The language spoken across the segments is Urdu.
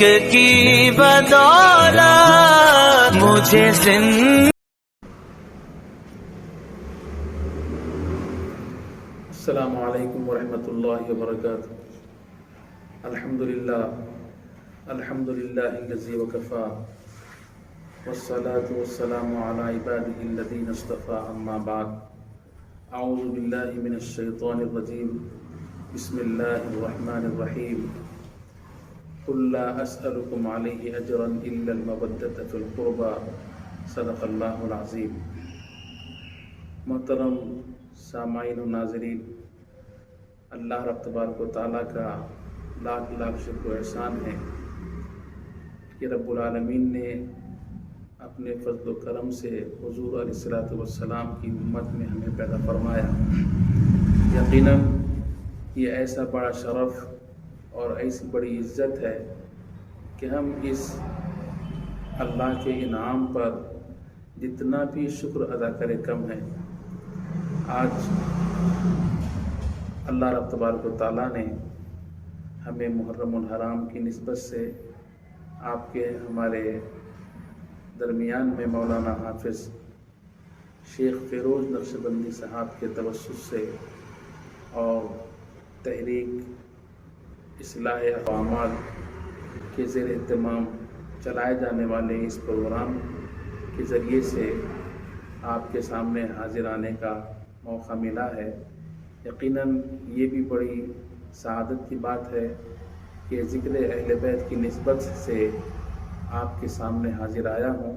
عشق کی بدولت مجھے السلام علیکم ورحمۃ اللہ وبرکاتہ۔ الحمدللہ الذی وکفی والصلاة والسلام علی عبادہ الذین اصطفی، اما بعد، اعوذ باللہ من الشیطان الرجیم، بسم اللہ الرحمن الرحیم، قل لا اسألکم علیہ اجرا الا المودۃ فی القربى، صدق اللہ العظیم۔ محترم سامعین و ناظرین، اللہ رب تبارک و تعالیٰ کا لاکھ لاکھ شکر و احسان ہے کہ رب العالمین نے اپنے فضل و کرم سے حضور علیہ الصلوۃ والسلام کی امت میں ہمیں پیدا فرمایا۔ یقیناً یہ ایسا بڑا شرف اور ایسی بڑی عزت ہے کہ ہم اس اللہ کے انعام پر جتنا بھی شکر ادا کرے کم ہے۔ آج اللہ رب تبارک و تعالیٰ نے ہمیں محرم الحرام کی نسبت سے آپ کے ہمارے درمیان میں مولانا حافظ شیخ فیروز نقشبندی صاحب کے توسط سے اور تحریک اصلاح اعمال کے زیر اہتمام چلائے جانے والے اس پروگرام کے ذریعے سے آپ کے سامنے حاضر آنے کا موقع ملا ہے۔ یقیناً یہ بھی بڑی سعادت کی بات ہے کہ ذکر اہل بیت کی نسبت سے آپ کے سامنے حاضر آیا ہوں،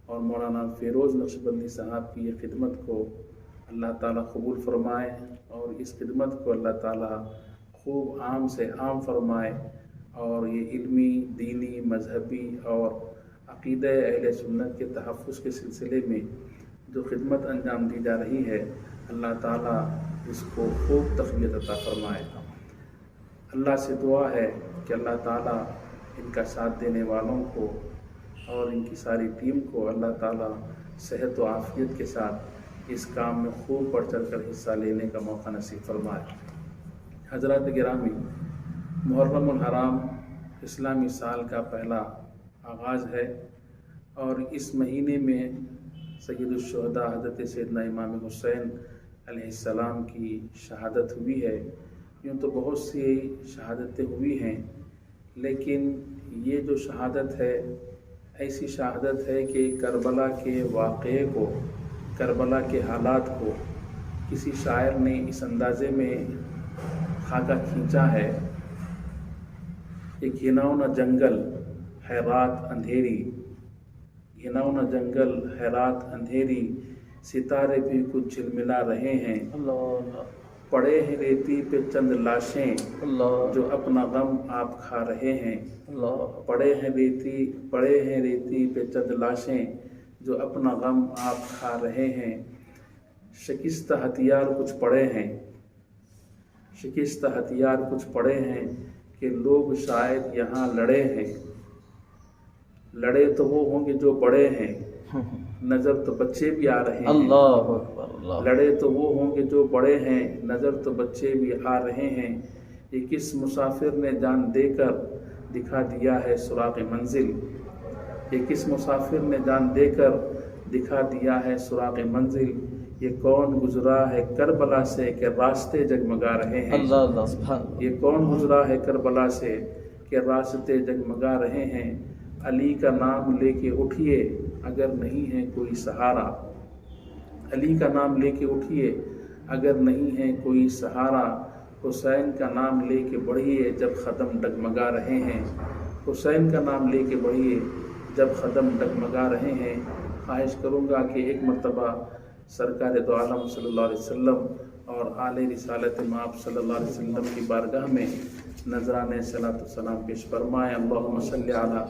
اور مولانا فیروز نقشبندی صاحب کی یہ خدمت کو اللہ تعالیٰ قبول فرمائے، اور اس خدمت کو اللہ تعالیٰ خوب عام سے عام فرمائے، اور یہ علمی، دینی، مذہبی اور عقیدہ اہل سنت کے تحفظ کے سلسلے میں جو خدمت انجام دی جا رہی ہے، اللہ تعالیٰ اس کو خوب تقویت عطا فرمائے۔ اللہ سے دعا ہے کہ اللہ تعالیٰ ان کا ساتھ دینے والوں کو اور ان کی ساری ٹیم کو اللہ تعالیٰ صحت و عافیت کے ساتھ اس کام میں خوب بڑھ چڑھ کر حصہ لینے کا موقع نصیب فرمائے۔ حضرات گرامی، محرم الحرام اسلامی سال کا پہلا آغاز ہے، اور اس مہینے میں سید الشہداء حضرت سیدنا امام حسین علیہ السلام کی شہادت ہوئی ہے۔ یوں تو بہت سی شہادتیں ہوئی ہیں، لیکن یہ جو شہادت ہے ایسی شہادت ہے کہ کربلا کے واقعے کو، کربلا کے حالات کو کسی شاعر نے اس اندازے میں خاکہ کھینچا ہے کہ گھناؤ نہ جنگل ہے رات اندھیری، گھناؤ نہ جنگل ہے رات اندھیری، ستارے بھی کچھ جھلملا رہے ہیں، پڑے ہیں ریتی پہ چند لاشیں جو اپنا غم آپ کھا رہے ہیں، پڑے ہیں ریتی پہ چند لاشیں جو اپنا غم آپ کھا رہے ہیں، شکستہ ہتھیار کچھ پڑے ہیں، شکستہ ہتھیار کچھ پڑے ہیں کہ لوگ شاید یہاں لڑے ہیں، لڑے تو وہ ہوں گے جو بڑے ہیں، نظر تو بچے بھی آ رہے ہیں، لڑے تو وہ ہوں گے جو بڑے ہیں، نظر تو بچے بھی آ رہے ہیں، یہ کس مسافر نے جان دے کر دکھا دیا ہے سراغ منزل، یہ کس مسافر نے جان دے کر دکھا دیا ہے سراغ منزل، یہ کون گزرا ہے کربلا سے کہ راستے جگمگا رہے ہیں، یہ کون گزرا ہے کربلا سے کہ راستے جگمگا رہے ہیں، علی کا نام لے کے اٹھیے اگر نہیں ہے کوئی سہارا، علی کا نام لے کے اٹھیے اگر نہیں ہے کوئی سہارا، حسین کا نام لے کے بڑھیے جب قدم ڈگمگا رہے ہیں، حسین کا نام لے کے بڑھیے جب قدم ڈگمگا رہے ہیں۔ خواہش کروں گا کہ ایک مرتبہ سرکار دو عالم صلی اللہ علیہ وسلم اور آل رسالت مآب صلی اللہ علیہ وسلم کی بارگاہ میں نذرانے صلاۃ والسلام پیش فرمائیں۔ اللہم صلی علی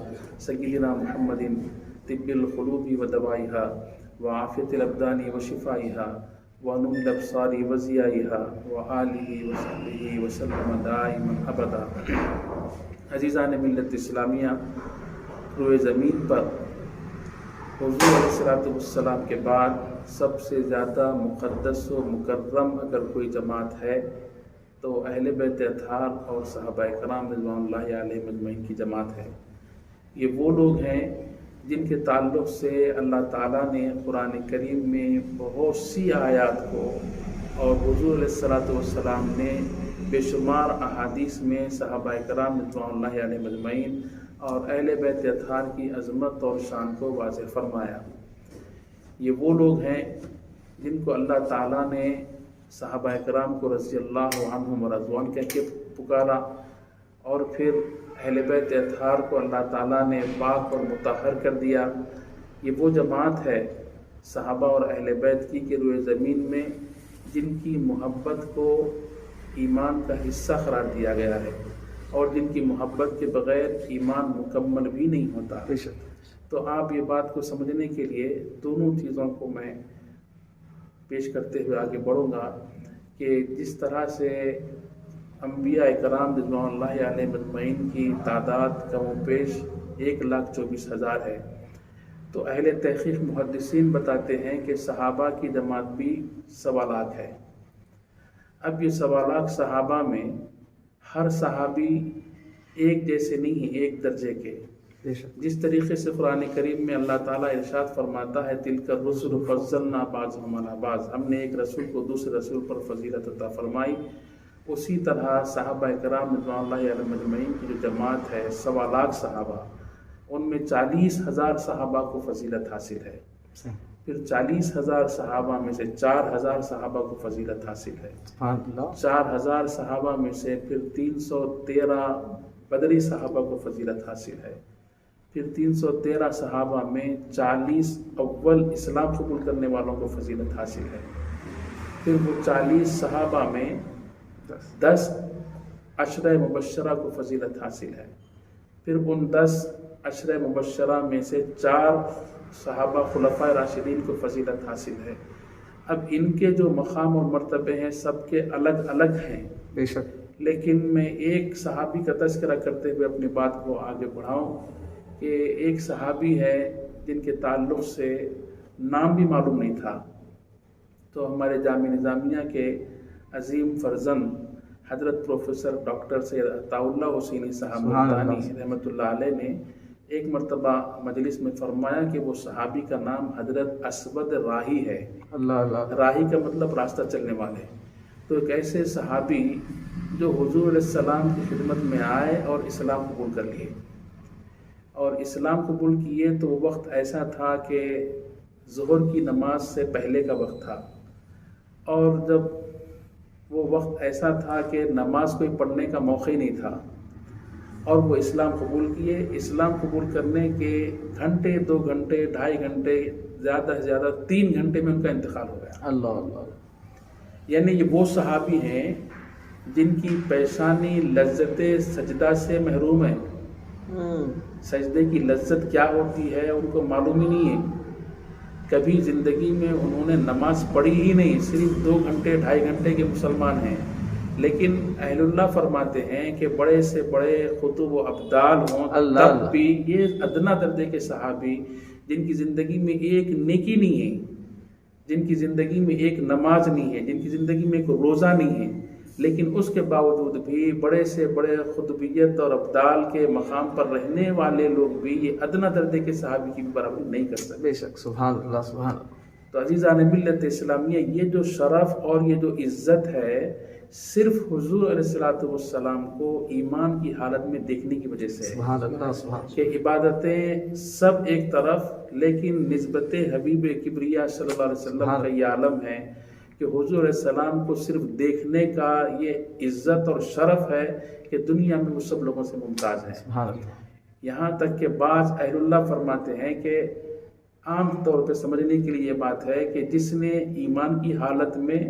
سیدنا محمد طب القلوب و دوائها وعافیت الابدان و شفائها ونور الابصار و ضیائها وآلہ وصحبہ وسلم دائما ابدا۔ عزیزان ملت اسلامیہ، روئے زمین پر حضور علیہ السلام کے بعد سب سے زیادہ مقدس و مکرم اگر کوئی جماعت ہے تو اہل بیت اطہار اور صحابہ کرام رضوان اللہ علیہم اجمعین کی جماعت ہے۔ یہ وہ لوگ ہیں جن کے تعلق سے اللہ تعالیٰ نے قرآن کریم میں بہت سی آیات کو اور حضور علیہ الصلوۃ والسلام نے بے شمار احادیث میں صحابہ کرام رضوان اللہ علیہم اجمعین اور اہل بیت اطہار کی عظمت اور شان کو واضح فرمایا۔ یہ وہ لوگ ہیں جن کو اللہ تعالیٰ نے صحابہ کرام کو رضی اللہ عنہم ورضوان کہہ کے پکارا، اور پھر اہل بیت اطہار کو اللہ تعالیٰ نے پاک اور مطہر کر دیا۔ یہ وہ جماعت ہے صحابہ اور اہل بیت کی کہ روئے زمین میں جن کی محبت کو ایمان کا حصہ قرار دیا گیا ہے، اور جن کی محبت کے بغیر ایمان مکمل بھی نہیں ہوتا۔ تو آپ یہ بات کو سمجھنے کے لیے دونوں چیزوں کو میں پیش کرتے ہوئے آگے بڑھوں گا کہ جس طرح سے انبیاء کرام رضوان اللہ علیہ مجمعین کی تعداد کم و بیش 1,24,000 ہے، تو اہل تحقیق محدثین بتاتے ہیں کہ صحابہ کی جماعت بھی 1.25 لاکھ ہے۔ اب یہ 1.25 لاکھ صحابہ میں ہر صحابی ایک جیسے نہیں ہیں، ایک درجے کے۔ جس طریقے سے قرآن کریم میں اللہ تعالیٰ ارشاد فرماتا ہے تِلْكَ الرُّسُلُ فَضَّلْنَا بَعْضَهُمْ عَلَىٰ بَعْضٍ، ہم نے ایک رسول کو دوسرے رسول پر فضیلت عطا فرمائی، اسی طرح صحابہ کرام رضوان اللہ علیہم اجمعین کی جو جماعت ہے 1.25 لاکھ صحابہ، ان میں 40,000 صحابہ کو فضیلت حاصل ہے، پھر 40,000 صحابہ میں سے 4,000 صحابہ کو فضیلت حاصل ہے، 4,000 صحابہ میں سے پھر 313 بدری صحابہ کو فضیلت حاصل ہے، پھر 313 صحابہ میں 40 اول اسلام قبول کرنے والوں کو فضیلت حاصل ہے، پھر وہ 40 صحابہ میں 10 عشرہ مبشرہ کو فضیلت حاصل ہے، پھر ان 10 عشرہ مبشرہ میں سے 4 صحابہ خلفاء راشدین کو فضیلت حاصل ہے۔ اب ان کے جو مقام اور مرتبے ہیں سب کے الگ الگ ہیں، بے شک، لیکن میں ایک صحابی کا تذکرہ کرتے ہوئے اپنی بات کو آگے بڑھاؤں کہ ایک صحابی ہے جن کے تعلق سے نام بھی معلوم نہیں تھا، تو ہمارے جامعہ نظامیہ کے عظیم فرزند حضرت پروفیسر ڈاکٹر سید عطاء اللہ حسینی صاحب ملتانی رحمۃ اللہ علیہ نے ایک مرتبہ مجلس میں فرمایا کہ وہ صحابی کا نام حضرت اسود راہی ہے۔ راہی کا مطلب راستہ چلنے والے۔ تو ایک ایسے صحابی جو حضور علیہ السلام کی خدمت میں آئے اور اسلام قبول کر لیے، اور اسلام قبول کیے تو وہ وقت ایسا تھا کہ ظہر کی نماز سے پہلے کا وقت تھا، اور جب وہ وقت ایسا تھا کہ نماز کوئی پڑھنے کا موقع ہی نہیں تھا، اور وہ اسلام قبول کیے۔ اسلام قبول کرنے کے گھنٹے 2 گھنٹے 2.5 گھنٹے زیادہ سے زیادہ 3 گھنٹے میں ان کا انتقال ہو گیا۔ اللہ، یعنی یہ وہ صحابی ہیں جن کی پیشانی لذت سجدہ سے محروم ہے۔ سجدے کی لذت کیا ہوتی ہے ان کو معلوم ہی نہیں ہے، کبھی زندگی میں انہوں نے نماز پڑھی ہی نہیں، صرف 2 گھنٹے 2.5 گھنٹے کے مسلمان ہیں، لیکن اہل اللہ فرماتے ہیں کہ بڑے سے بڑے خطب و ابدال ہوں تب بھی یہ ادنا درجے کے صحابی جن کی زندگی میں ایک نیکی نہیں ہے، جن کی زندگی میں ایک نماز نہیں ہے، جن کی زندگی میں ایک روزہ نہیں ہے، لیکن اس کے باوجود بھی بڑے سے بڑے خطبیت اور ابدال کے مقام پر رہنے والے لوگ بھی یہ ادنا درجے کے صحابی کی بھی برابری نہیں کر سکتے۔ بے شک، سبحان اللہ، سبحان اللہ۔ تو عزیزان ملت اسلامیہ، یہ جو شرف اور یہ جو عزت ہے صرف حضور علیہ الصلوۃ والسلام کو ایمان کی حالت میں دیکھنے کی وجہ سے ہے، سبحان اللہ، سبحان اللہ، کہ عبادتیں سب ایک طرف، لیکن نسبت حبیب کبریا صلی اللہ علیہ وسلم کا یہ عالم ہے کہ حضور علیہ السلام کو صرف دیکھنے کا یہ عزت اور شرف ہے کہ دنیا میں وہ سب لوگوں سے ممتاز ہیں۔ سبحان اللہ۔ یہاں تک کہ بعض اہل اللہ فرماتے ہیں کہ عام طور پہ سمجھنے کے لیے یہ بات ہے کہ جس نے ایمان کی حالت میں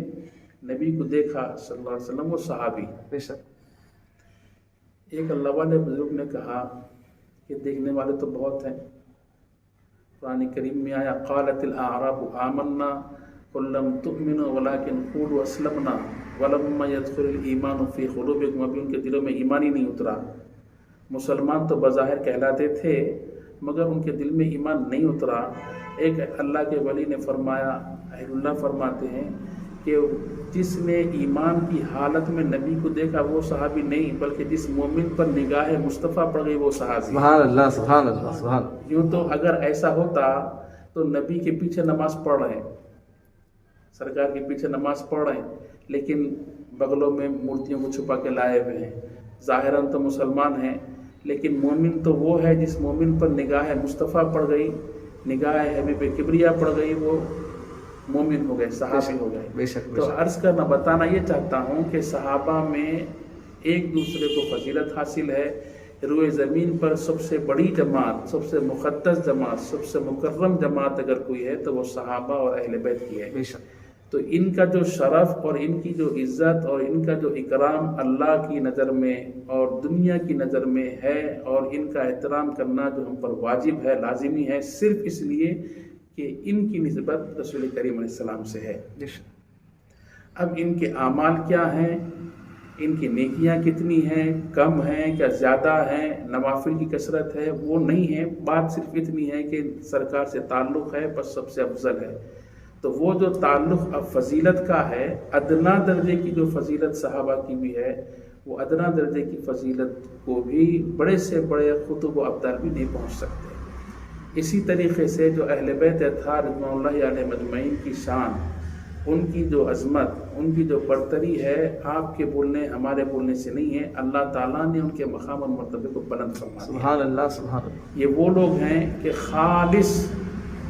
نبی کو دیکھا صلی اللہ علیہ وسلم وہ صحابی۔ بے شک۔ ایک اللہ والے بزرگ نے کہا کہ دیکھنے والے تو بہت ہیں، قرآن کریم میں آیا قالت الاعراب آمنا قل لم تؤمنوا ولكن قولوا اسلمنا ولما يدخل الايمان في قلوبكم، ابھی ان کے دلوں میں ایمان ہی نہیں اترا۔ مسلمان تو بظاہر کہلاتے تھے مگر ان کے دل میں ایمان نہیں اترا۔ ایک اللہ کے ولی نے فرمایا، اہل اللہ فرماتے ہیں کہ جس نے ایمان کی حالت میں نبی کو دیکھا وہ صحابی نہیں، بلکہ جس مومن پر نگاہ مصطفیٰ پڑ گئی وہ صحابی۔ سبحان اللہ سبحان اللہ سبحان اللہ۔ یوں تو اگر ایسا ہوتا تو نبی کے پیچھے نماز پڑھ رہے ہیں، سرکار کے پیچھے نماز پڑھ رہے ہیں، لیکن بغلوں میں مورتیوں کو چھپا کے لائے ہوئے ہیں، ظاہراً تو مسلمان ہیں، لیکن مومن تو وہ ہے جس مومن پر نگاہ مصطفیٰ پڑ گئی، نگاہ حبیب کبریا پڑ گئی، وہ مومن ہو گئے، صحابی ہو گئے۔ بے شک بے تو شک۔ عرض کرنا بتانا یہ چاہتا ہوں کہ صحابہ میں ایک دوسرے کو فضیلت حاصل ہے۔ روئے زمین پر سب سے بڑی جماعت، سب سے مقدس جماعت، سب سے مکرم جماعت اگر کوئی ہے تو وہ صحابہ اور اہل بیت کی ہے۔ بے شک۔ تو ان کا جو شرف اور ان کی جو عزت اور ان کا جو اکرام اللہ کی نظر میں اور دنیا کی نظر میں ہے، اور ان کا احترام کرنا جو ہم پر واجب ہے، لازمی ہے، صرف اس لیے کہ ان کی نسبت رسول کریم علیہ السلام سے ہے۔ بے شک۔ اب ان کے اعمال کیا ہیں، ان کی نیکیاں کتنی ہیں، کم ہیں کیا زیادہ ہیں، نوافل کی کثرت ہے وہ نہیں ہے، بات صرف اتنی ہے کہ سرکار سے تعلق ہے، بس سب سے افضل ہے۔ تو وہ جو تعلق اب فضیلت کا ہے، ادنا درجے کی جو فضیلت صحابہ کی بھی ہے، وہ ادنا درجے کی فضیلت کو بھی بڑے سے بڑے خطب و ابدال بھی نہیں پہنچ سکتے۔ اسی طریقے سے جو اہل بیت اطہار رضوان اللہ علیہ مجمعین کی شان، ان کی جو عظمت، ان کی جو برتری ہے، آپ کے بولنے ہمارے بولنے سے نہیں ہے، اللہ تعالیٰ نے ان کے مقام اور مرتبے کو بلند فرما دیا۔ سبحان اللہ سبحان اللہ۔ یہ وہ لوگ ہیں کہ خالص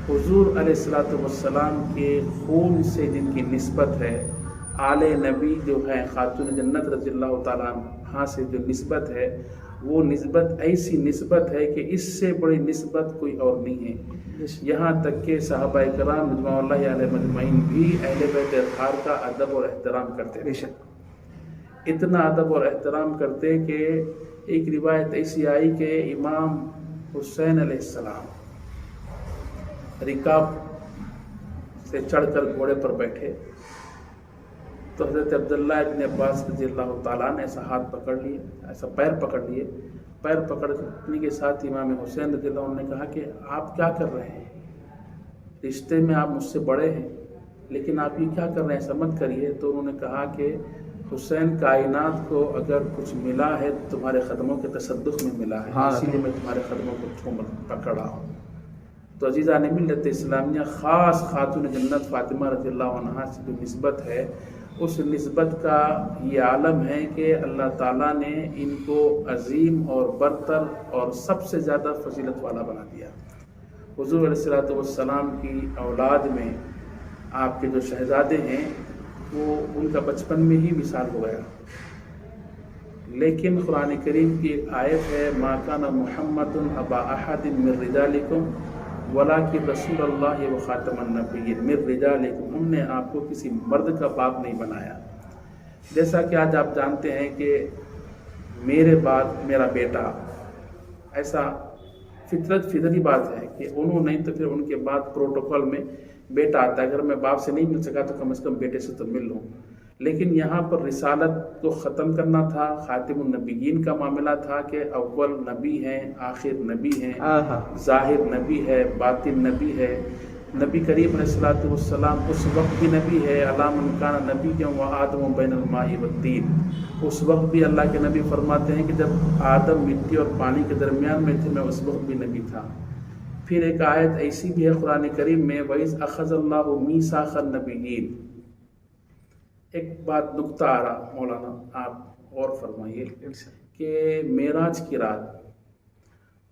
حضور علیہ السلام کے خون سے جن کی نسبت ہے، آل نبی جو ہے خاتون جنت رضی اللہ تعالیٰ عنہا سے جو نسبت ہے، وہ نسبت ایسی نسبت ہے کہ اس سے بڑی نسبت کوئی اور نہیں ہے۔ یہاں تک کہ صحابہ کرام رضوان اللہ علیہ مجمعین بھی اہل بیت اطہار کا ادب اور احترام کرتے بے تھے، شک۔ اتنا ادب اور احترام کرتے کہ ایک روایت ایسی آئی کہ امام حسین علیہ السلام رکاب سے چڑھ کر گھوڑے پر بیٹھے تو حضرت عبداللہ ابن عباس رضی اللہ تعالیٰ نے ایسا ہاتھ پکڑ لیے، ایسا پیر پکڑ لیے، پیر پکڑنے کے ساتھ امام حسین رضی اللہ عنہ نے کہا کہ آپ کیا کر رہے ہیں، رشتے میں آپ مجھ سے بڑے ہیں لیکن آپ یہ کیا کر رہے ہیں، ایسا مت کریے۔ تو انہوں نے کہا کہ حسین، کائنات کو اگر کچھ ملا ہے تمہارے قدموں کے تصدق میں ملا ہے، اسی لیے میں تمہارے قدموں کو پکڑ رہا ہوں۔ تو عزیزان ملت اسلامیہ، خاص خاتون جنت فاطمہ رضی اللہ عنہا سے جو نسبت ہے، اس نسبت کا یہ عالم ہے کہ اللہ تعالیٰ نے ان کو عظیم اور برتر اور سب سے زیادہ فضیلت والا بنا دیا۔ حضور علیہ السلام کی اولاد میں آپ کے جو شہزادے ہیں وہ ان کا بچپن میں ہی وصال ہو گیا، لیکن قرآن کریم کی ایک آیت ہے، ما کان محمد ابا احد من رجالکم ولکن رسول اللہ و خاتم النبیین من رجالکم، ہم نے آپ کو کسی مرد کا باپ نہیں بنایا۔ جیسا کہ آج آپ جانتے ہیں کہ میرے بعد میرا بیٹا، ایسا فطری بات ہے کہ انہوں نہیں تو پھر ان کے بعد پروٹوکول میں بیٹا آتا ہے، اگر میں باپ سے نہیں مل سکا تو کم از کم بیٹے سے تو مل لوں۔ لیکن یہاں پر رسالت کو ختم کرنا تھا، خاتم النبیین کا معاملہ تھا کہ اول نبی ہیں، آخر نبی ہیں، ظاہر نبی ہے، باطن نبی ہے۔ نبی کریم علیہ السلام اس وقت بھی نبی ہے، علی من کان نبیا و آدم بین الماء والطین، اس وقت بھی اللہ کے نبی فرماتے ہیں کہ جب آدم مٹی اور پانی کے درمیان میں تھے میں اس وقت بھی نبی تھا۔ پھر ایک آیت ایسی بھی ہے قرآن کریم میں، وَإِذْ أَخَذَ اللَّهُ مِيثَاقَ النَّبِيِّينَ۔ ایک بات نکتہ آ رہا مولانا، آپ غور فرمائیے کہ معراج کی رات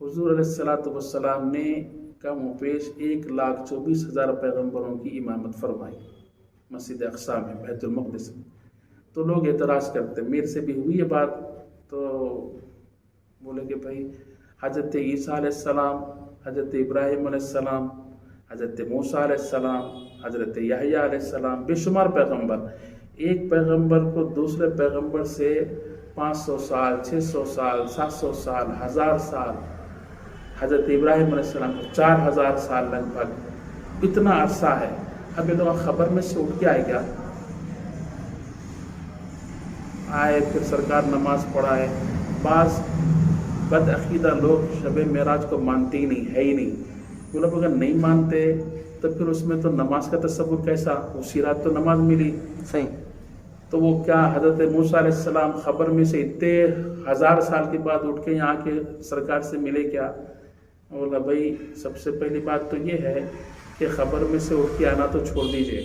حضور علیہ السلام نے کم و بیش 1,24,000 پیغمبروں کی امامت فرمائی مسجد اقصی میں، بیت المقدس میں۔ تو لوگ اعتراض کرتے، میرے سے بھی ہوئی یہ بات، تو بولے کہ بھائی حضرت عیسیٰ علیہ السلام، حضرت ابراہیم علیہ السلام، حضرت موسیٰ علیہ السلام، حضرت یحییٰ علیہ السلام، بے شمار پیغمبر، ایک پیغمبر کو دوسرے پیغمبر سے 500 سال، 600 سال، 700 سال، 1000 سال، حضرت ابراہیم علیہ السلام کو 4000 سال لگ بھگ، اتنا عرصہ ہے۔ اب یہ لوگ خبر میں سے اٹھ کے آئے گا، آئے پھر سرکار نماز پڑھائے۔ بعض بد عقیدہ لوگ شب معراج کو مانتے ہی نہیں، ہے ہی نہیں۔ وہ لوگ اگر نہیں مانتے تو پھر اس میں تو نماز کا تصور کیسا؟ اسی رات تو نماز ملی، صحیح. تو وہ کیا حضرت موسیٰ علیہ السلام خبر میں سے اتنے 1000 سال کے بعد اٹھ کے یہاں کے سرکار سے ملے کیا؟ بولا بھائی سب سے پہلی بات تو یہ ہے کہ خبر میں سے اٹھ کے آنا تو چھوڑ دیجئے،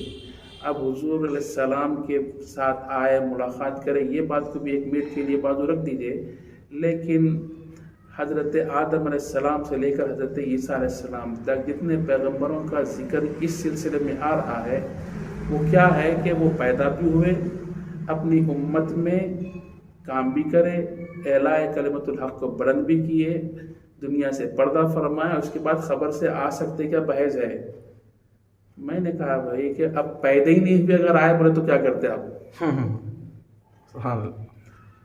اب حضور علیہ السلام کے ساتھ آئے ملاقات کرے، یہ بات کو بھی 1 منٹ کے لیے بازو رکھ دیجئے. لیکن حضرت آدم علیہ السلام سے لے کر حضرت عیسیٰ علیہ السلام تک جتنے پیغمبروں کا ذکر اس سلسلے میں آ رہا ہے وہ کیا ہے کہ وہ پیدا بھی ہوئے، اپنی امت میں کام بھی کرے، اعلاء کلمت الحق کو بلند بھی کیے، دنیا سے پردہ فرمایا، اس کے بعد خبر سے آ سکتے کیا بحث ہے؟ میں نے کہا بھائی کہ اب پیدا ہی نہیں ہوئے اگر آئے بولے تو کیا کرتے آپ؟ سبحان اللہ.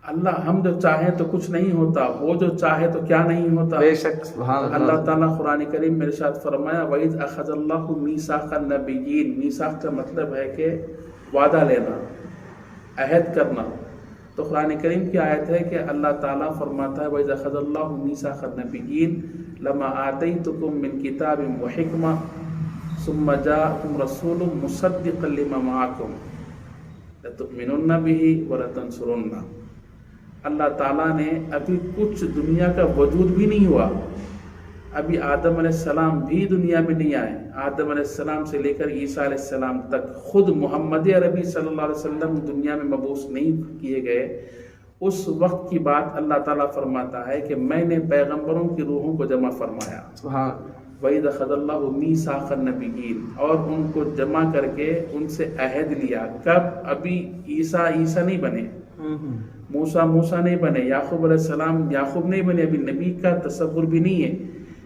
اللہ ہم جو چاہیں تو کچھ نہیں ہوتا، وہ جو چاہے تو کیا نہیں ہوتا. بے شک. سبحان اللہ. اللہ تعالیٰ قرآن کریم میں ارشاد فرمایا وَإِذْ أَخَذَ اللَّهُ مِيثَاقَ النَّبِيِّينَ. میثاق کا مطلب ہے کہ وعدہ لینا، عہد کرنا. تو قرآن کریم کی آیت ہے کہ اللہ تعالیٰ فرماتا ہے وَإِذْ أَخَذَ اللَّهُ مِيثَاقَ النَّبِيِّينَ لَمَا آتَيْتُكُم مِّن كِتَابٍ وَحِكْمَةٍ ثُمَّ جَاءَكُمْ رَسُولٌ مُصَدِّقًا لِّمَا مَعَكُمْ لَتُؤْمِنُنَّ بِهِ وَلَتَنصُرُنَّهُ. اللہ تعالیٰ نے ابھی کچھ دنیا کا وجود بھی نہیں ہوا، ابھی آدم علیہ السلام بھی دنیا میں نہیں آئے، آدم علیہ السلام سے لے کر عیسیٰ علیہ السلام تک خود محمد عربی صلی اللہ علیہ وسلم دنیا میں مبعوث نہیں کیے گئے. اس وقت کی بات اللہ تعالیٰ فرماتا ہے کہ میں نے پیغمبروں کی روحوں کو جمع فرمایا. وَإِذْ أَخَذَ اللَّهُ مِيثَاقَ النَّبِيِّينَ، اور ان کو جمع کر کے ان سے عہد لیا. کب؟ ابھی عیسیٰ نہیں بنے، موسیٰ نہیں بنے، یعقوب علیہ السلام یعقوب نہیں بنے، ابھی نبی کا تصور بھی نہیں ہے.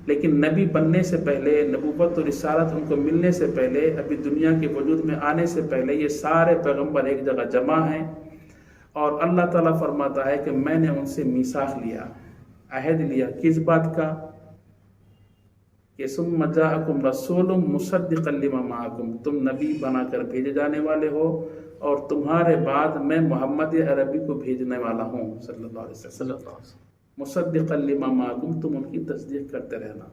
لیکن نبی بننے سے پہلے، نبوت اور رسالت ان کو ملنے سے پہلے، ابھی دنیا کے وجود میں آنے سے پہلے یہ سارے پیغمبر ایک جگہ جمع ہیں. اور اللہ تعالیٰ فرماتا ہے کہ میں نے ان سے میثاق لیا، عہد لیا. کس بات کا؟ کہ ثم جاءکم رسول مصدقا لما معکم، تم نبی بنا کر بھیجے جانے والے ہو اور تمہارے بعد میں محمد عربی کو بھیجنے والا ہوں صلی اللہ علیہ وسلم. مصدقا لما معکم، تم ان کی تصدیق کرتے رہنا.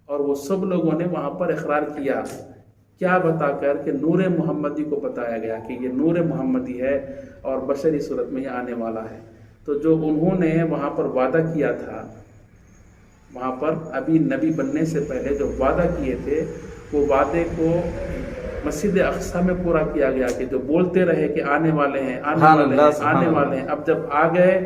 اور وہ سب لوگوں نے وہاں پر اقرار کیا، کیا بتا کر کہ نور محمدی کو بتایا گیا کہ یہ نور محمدی ہے اور بشری صورت میں یہ آنے والا ہے. تو جو انہوں نے وہاں پر وعدہ کیا تھا، وہاں پر ابھی نبی بننے سے پہلے جو وعدہ کیے تھے، وہ وعدے کو مسجد اقصی میں پورا کیا گیا کہ جو بولتے رہے کہ آنے والے ہیں آنے والے ہیں. اب جب آ گئے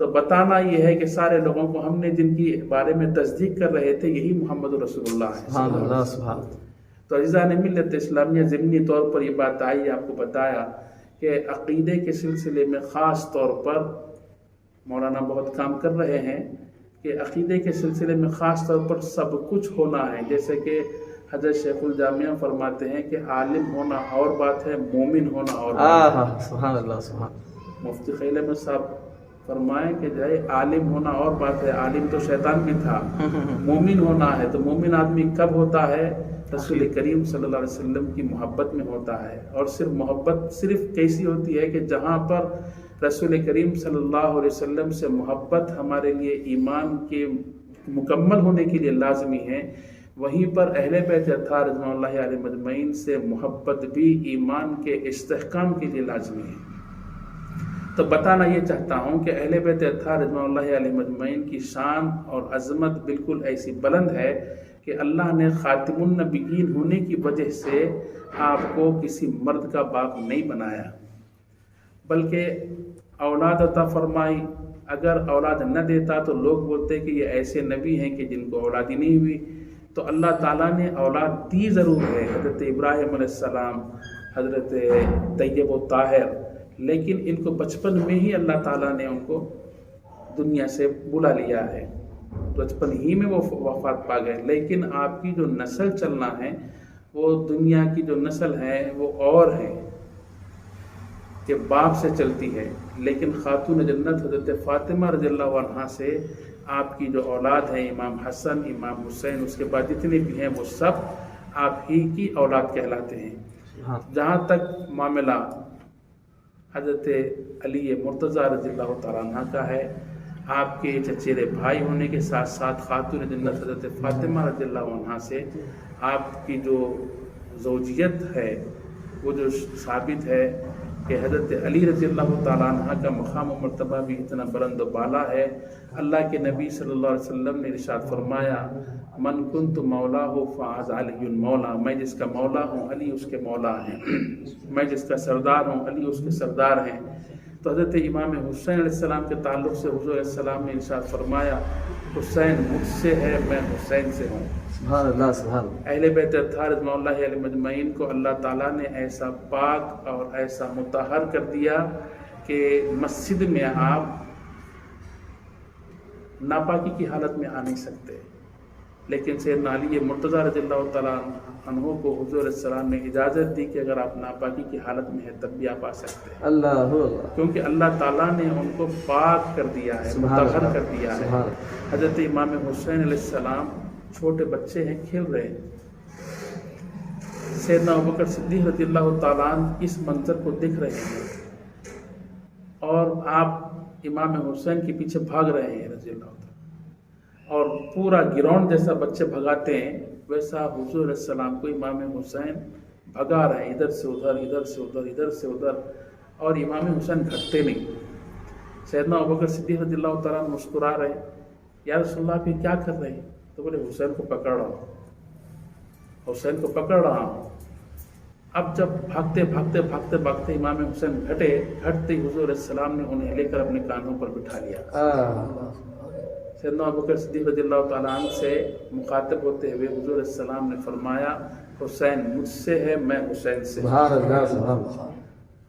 تو بتانا یہ ہے کہ سارے لوگوں کو ہم نے جن کی بارے میں تصدیق کر رہے تھے یہی محمد رسول اللہ ہے. تو عزیزان ملت اسلامیہ ضمنی طور پر یہ بات آئی، آپ کو بتایا کہ عقیدے کے سلسلے میں خاص طور پر مولانا بہت کام کر رہے ہیں کہ عقیدے کے سلسلے میں خاص طور پر سب کچھ ہونا ہے. جیسے کہ حضرت شیخ الجامعہ فرماتے ہیں کہ عالم ہونا اور بات ہے، مومن ہونا اور بات ہے. سبحان اللہ. سبحان. مفتی خیل احمد صاحب فرمائیں کہ جو ہے عالم ہونا اور بات ہے، عالم تو شیطان بھی تھا. مومن ہونا ہے تو مومن آدمی کب ہوتا ہے؟ رسول کریم صلی اللہ علیہ وسلم کی محبت میں ہوتا ہے. اور صرف محبت صرف کیسی ہوتی ہے کہ جہاں پر رسول کریم صلی اللہ علیہ وسلم سے محبت ہمارے لیے ایمان کے مکمل ہونے کے لیے لازمی ہے، وہیں پر اہل بیت اطہار رضوان اللہ علیہ مجمعین سے محبت بھی ایمان کے استحکام کے لیے لازمی ہے. تو بتانا یہ چاہتا ہوں کہ اہل بیت اطہار رضوان اللہ علیہ مجمعین کی شان اور عظمت بالکل ایسی بلند ہے کہ اللہ نے خاتم النبیین ہونے کی وجہ سے آپ کو کسی مرد کا باپ نہیں بنایا، بلکہ اولاد عطا فرمائی. اگر اولاد نہ دیتا تو لوگ بولتے کہ یہ ایسے نبی ہیں کہ جن کو اولاد ہی نہیں ہوئی. تو اللہ تعالیٰ نے اولاد دی ضرور ہے، حضرت ابراہیم علیہ السلام، حضرت طیب و طاہر، لیکن ان کو بچپن میں ہی اللہ تعالیٰ نے ان کو دنیا سے بلا لیا ہے، بچپن ہی میں وہ وفات پا گئے. لیکن آپ کی جو نسل چلنا ہے وہ دنیا کی جو نسل ہے وہ اور ہے کہ باپ سے چلتی ہے. لیکن خاتون جنت حضرت فاطمہ رضی اللہ عنہا سے آپ کی جو اولاد ہے، امام حسن، امام حسین، اس کے بعد جتنے بھی ہیں وہ سب آپ ہی کی اولاد کہلاتے ہیں. جہاں تک معاملہ حضرت علی مرتضیٰ رضی اللہ تعالیٰ عنہ کا ہے، آپ کے چچیرے بھائی ہونے کے ساتھ ساتھ خاتون جنت حضرت فاطمہ رضی اللہ عنہا سے آپ کی جو زوجیت ہے وہ جو ثابت ہے کہ حضرت علی رضی اللہ تعالیٰ عنہ کا مقام و مرتبہ بھی اتنا بلند و بالا ہے۔ اللہ کے نبی صلی اللہ علیہ وسلم نے ارشاد فرمایا من کنت مولا ہو فاز علی مولا، میں جس کا مولا ہوں علی اس کے مولا ہیں، میں جس کا سردار ہوں علی اس کے سردار ہیں۔ تو حضرت امام حسین علیہ السلام کے تعلق سے حضور علیہ السلام نے ارشاد فرمایا حسین مجھ سے ہے میں حسین سے ہوں۔ سبحان اللہ سبحان اللہ۔ اہل بیت اطہار رضوان اللہ علیہ مجمعین کو اللہ تعالیٰ نے ایسا پاک اور ایسا مطہر کر دیا کہ مسجد میں آپ ناپاکی کی حالت میں آ نہیں سکتے، لیکن سیدنا علی مرتضیٰ رضی اللہ تعالیٰ عنہ کو حضور علیہ السلام نے اجازت دی کہ اگر آپ ناپاکی کی حالت میں ہیں تب بھی آپ آ سکتے ہیں، اللہ اللہ، کیونکہ اللہ تعالیٰ نے ان کو پاک کر دیا ہے، مطہر کر دیا ہے۔ حضرت امام حسین علیہ السلام چھوٹے بچے ہیں، کھیل رہے ہیں، سیدنا ابوبکر صدیق رضی اللہ تعالیٰ عنہ اس منظر کو دیکھ رہے ہیں اور آپ امام حسین کے پیچھے بھاگ رہے ہیں رضی اللہ تعالیٰ، اور پورا گراؤنڈ جیسا بچے بھگاتے ہیں ویسا حضور علیہ السلام کو امام حسین بھگا رہے ہیں، ادھر سے ادھر ادھر سے ادھر ادھر سے ادھر، اور امام حسین گھٹتے نہیں۔ سیدنا ابوبکر صدیق رضی اللہ تعالیٰ عنہ مسکرا رہے ہیں، یا رسول اللہ آپ یہ کیا کر رہے ہیں؟ تو بولے حسین کو پکڑ رہا ہوں، حسین کو پکڑ رہا ہوں۔ اب جب بھاگتے بھاگتے بھاگتے بھاگتے امام حسین گھٹتے ہی حضور علیہ السلام نے انہیں لے کر اپنے کاندھوں پر بٹھا لیا۔ سیدنا ابوبکر صدیق رضی اللہ تعالیٰ عنہ سے مخاطب ہوتے ہوئے حضور علیہ السلام نے فرمایا حسین مجھ سے ہے میں حسین سے ہوں،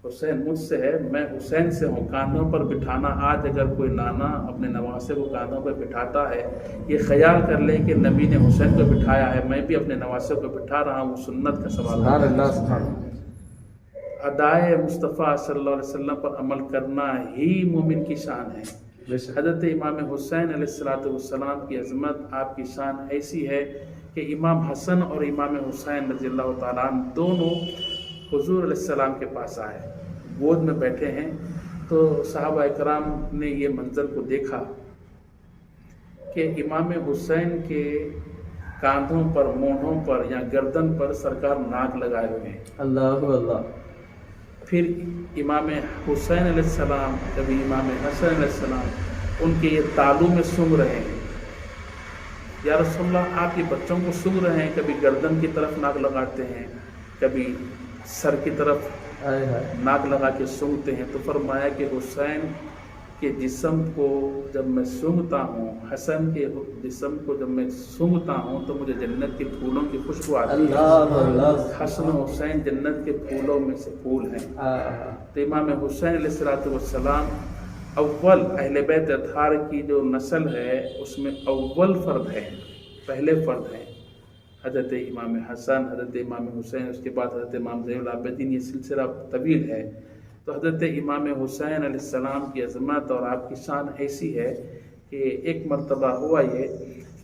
حسین مجھ سے ہے میں حسین سے ہوں۔ کاندھوں پر بٹھانا، آج اگر کوئی نانا اپنے نواسے کو کاندھوں پر بٹھاتا ہے یہ خیال کر لے کہ نبی نے حسین کو بٹھایا ہے، میں بھی اپنے نواسے کو بٹھا رہا ہوں، سنت کا سوال ہے۔ ادائے مصطفیٰ صلی اللہ علیہ وسلم پر عمل کرنا ہی مومن کی شان ہے۔ حضرت امام حسین علیہ السلام کی عظمت، آپ کی شان ایسی ہے کہ امام حسن اور امام حسین رضی اللہ تعالیٰ عنہ دونوں حضور علیہ السلام کے پاس آئے، گود میں بیٹھے ہیں، تو صحابہ اکرام نے یہ منظر کو دیکھا کہ امام حسین کے کاندھوں پر، مونڈھوں پر یا گردن پر سرکار ناک لگائے ہوئے ہیں۔ اللہ اللہ۔ پھر امام حسین علیہ السلام کبھی امام حسن علیہ السلام ان کے یہ تالو میں سونگھ رہے ہیں، یا رسول اللہ آپ یہ بچوں کو سونگھ رہے ہیں، کبھی گردن کی طرف ناک لگاتے ہیں، کبھی سر کی طرف ناک لگا کے سونگھتے ہیں۔ تو فرمایا کہ حسین کے جسم کو جب میں سونگھتا ہوں، حسن کے جسم کو جب میں سونگھتا ہوں تو مجھے جنت کے پھولوں کی خوشبو آتی ہے۔ حسن و حسین جنت کے پھولوں میں سے پھول ہیں۔ تو امام حسین علیہ السلام اول اہل بیت اطہار کی جو نسل ہے اس میں اول فرد ہے، پہلے فرد ہیں حضرت امام حسن، حضرت امام حسین، اس کے بعد حضرت امام زین العابدین، یہ سلسلہ طویل ہے۔ تو حضرت امام حسین علیہ السلام کی عظمت اور آپ کی شان ایسی ہے کہ ایک مرتبہ ہوا یہ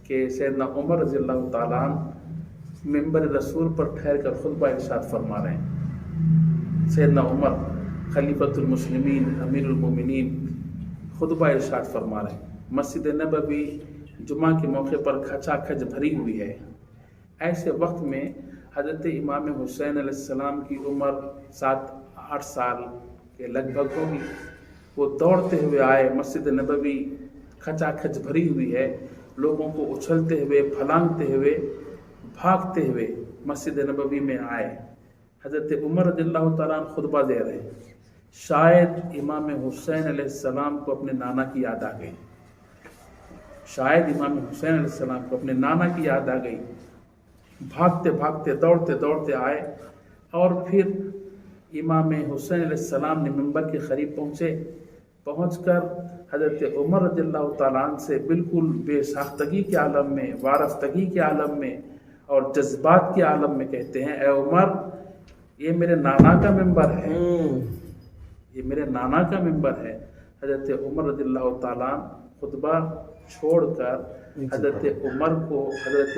کہ سیدنا عمر رضی اللہ تعالیٰ عنہ منبر رسول پر ٹھہر کر خطبہ ارشاد فرما رہے ہیں۔ سیدنا عمر خلیفۃ المسلمین، امیر المومنین، خطبہ ارشاد فرما رہے ہیں۔ مسجد نبوی جمعہ کے موقع پر کھچا کھچ بھری ہوئی ہے۔ ایسے وقت میں حضرت امام حسین علیہ السلام کی عمر 7-8 سال کے لگ بھگ ہوگی۔ وہ دوڑتے ہوئے آئے، مسجد نبوی کھچا کھچ بھری ہوئی ہے، لوگوں کو اچھلتے ہوئے، پھلانگتے ہوئے، بھاگتے ہوئے مسجد نبوی میں آئے۔ حضرت عمر رضی اللہ تعالیٰ عنہ خطبہ دے رہے ہیں۔ شاید امام حسین علیہ السلام کو اپنے نانا کی یاد آ گئی، شاید امام حسین علیہ السلام کو اپنے نانا کی یاد آ گئی۔ بھاگتے بھاگتے دوڑتے دوڑتے آئے اور پھر امام حسین علیہ السلام نے منبر کے قریب پہنچ کر حضرت عمر رضی اللہ تعالیٰ عنہ سے بالکل بے ساختگی کے عالم میں، وارفتگی کے عالم میں اور جذبات کے عالم میں کہتے ہیں، اے عمر یہ میرے نانا کا منبر ہے، یہ میرے نانا کا منبر ہے۔ حضرت عمر رضی اللہ تعالیٰ عنہ خطبہ چھوڑ کر حضرت عمر کو، حضرت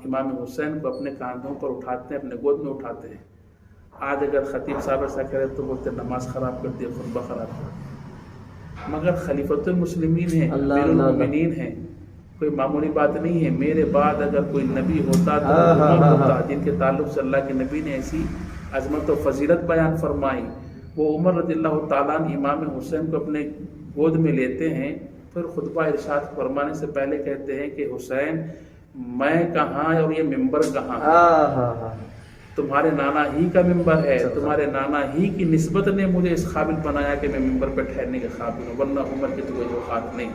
امام حسین کو اپنے کاندھوں پر اٹھاتے ہیں، اپنے گود میں اٹھاتے ہیں۔ آج اگر خطیب صاحب ایسا کرے تو بولتے نماز خراب کر دی، خطبہ خراب کر دیا۔ مگر خلیفۃ المسلمین ہیں، اللہ امیر اللہ المومنین ہیں، کوئی معمولی بات نہیں ہے۔ میرے بعد اگر کوئی نبی ہوتا تو ہاں، ہاں، عمر ہاں، ہوتا، ہاں۔ جن کے تعلق سے اللہ کے نبی نے ایسی عظمت و فضیلت بیان فرمائی۔ وہ عمر رضی اللہ تعالیٰ عنہ امام حسین کو اپنے گود میں لیتے ہیں، پھر خطبہ ارشاد فرمانے سے پہلے کہتے ہیں کہ حسین میں کہاں اور یہ ممبر کہاں ہے؟ ہاں ہاں ہاں تمہارے نانا ہی کا ممبر ہے، تمہارے نانا ہی کی نسبت نے مجھے اس قابل بنایا کہ میں ممبر پہ ٹھہرنے کے قابل ہوں، ورنہ عمر کی تو کوئی اوقات نہیں۔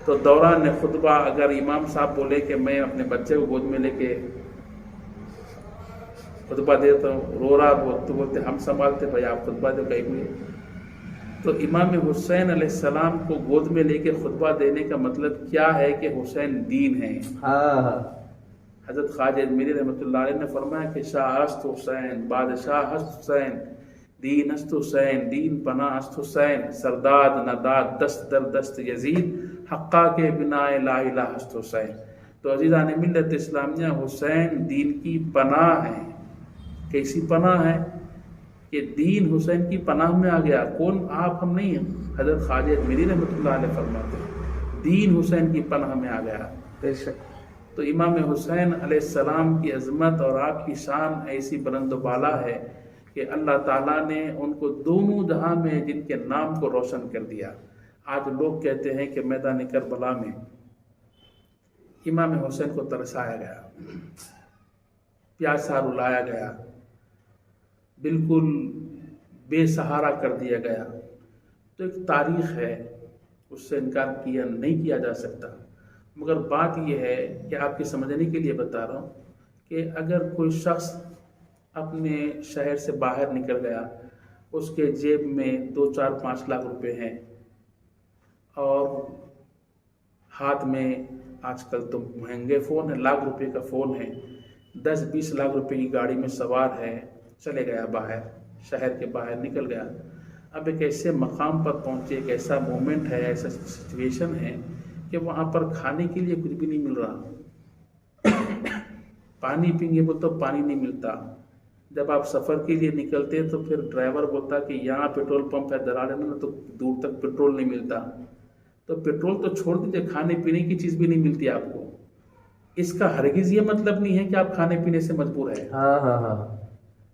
تو دوران خطبہ اگر امام صاحب بولے کہ میں اپنے بچے کو گود میں لے کے خطبہ دیتا ہوں، رو رہا بولتے ہم سنبھالتے، بھائی آپ خطبہ دو کہیں بھی۔ تو امام حسین علیہ السلام کو گود میں لے کے خطبہ دینے کا مطلب کیا ہے کہ حسین دین ہے۔ ہاں ہاں حضرت خواجہ میری رحمۃ اللہ علیہ نے فرمایا کہ شاہ ہست حسین، بادشاہ ہست حسین، دین ہست حسین، دین پناہ ہست حسین، سرداد نداد دست در دست یزید، حقا کے بنا لا الہ ہست حسین۔ تو عزیزان ملت اسلامیہ، حسین دین کی پناہ ہے۔ کیسی پناہ ہے کہ دین حسین کی پناہ میں آ گیا۔ کون؟ آپ ہم نہیں ہیں، حضرت خواجہ میری رحمۃ اللہ علیہ فرماتے ہیں دین حسین کی پناہ میں آ گیا۔ بے شک۔ تو امام حسین علیہ السلام کی عظمت اور آپ کی شان ایسی بلند و بالا ہے کہ اللہ تعالیٰ نے ان کو دونوں جہاں میں جن کے نام کو روشن کر دیا۔ آج لوگ کہتے ہیں کہ میدان کربلا میں امام حسین کو ترسایا گیا، پیاسا رلایا گیا، بالکل بے سہارا کر دیا گیا۔ تو ایک تاریخ ہے، اس سے انکار کیا نہیں کیا جا سکتا، مگر بات یہ ہے کہ آپ کے سمجھنے کے لیے بتا رہا ہوں کہ اگر کوئی شخص اپنے شہر سے باہر نکل گیا، اس کے جیب میں 2، 4، 5 لاکھ روپے ہیں اور ہاتھ میں آج کل تو مہنگے فون ہیں، لاکھ روپے کا فون ہے، 10، 20 لاکھ روپے کی گاڑی میں سوار ہے، چلے گیا باہر، شہر کے باہر نکل گیا۔ اب ایک ایسے مقام پر پہنچے، ایک ایسا مومنٹ ہے، ایسا سچویشن ہے کہ وہاں پر کھانے کے لیے کچھ بھی نہیں مل رہا، پانی پئیں گے وہ تو پانی نہیں ملتا۔ جب آپ سفر کے لیے نکلتے تو پھر ڈرائیور بولتا کہ یہاں پیٹرول پمپ ہے، ڈرا لینا، تو دور تک پیٹرول نہیں ملتا۔ تو پیٹرول تو چھوڑ دیجیے، کھانے پینے کی چیز بھی نہیں ملتی آپ کو۔ اس کا ہرگز یہ مطلب نہیں ہے کہ آپ کھانے پینے سے مجبور ہیں۔ ہاں ہاں ہاں